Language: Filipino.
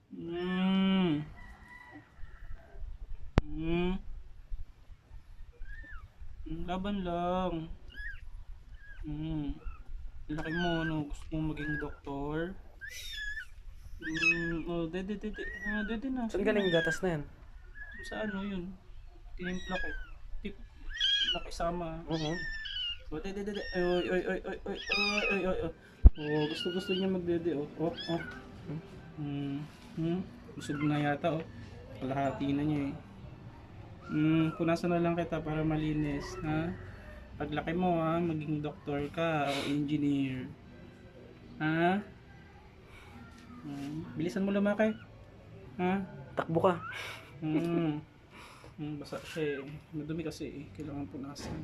Hmm. Hmm. Laban lang. Hmm. Laki mo, ano, gusto mo maging doktor? Oh, dede. Dede na, Saan sige na. galing gatas na yan? Sa ano yun? Tinimpla ko. Tip, nakisama. Oo. Oh, dede. Oy. Oh, gusto niya magdede, oh. Oh. Hmm. Hmm. Busog na yata, oh. Kalahati na niya, eh. Punasan na lang kita para malinis, ha? Paglaki mo, ha, maging doktor ka o engineer. Ha? Bilisan mo lumaki. Ha? Takbo ka. Hmm. Basa siya, eh. Madumi kasi, eh. Kailangan punasan.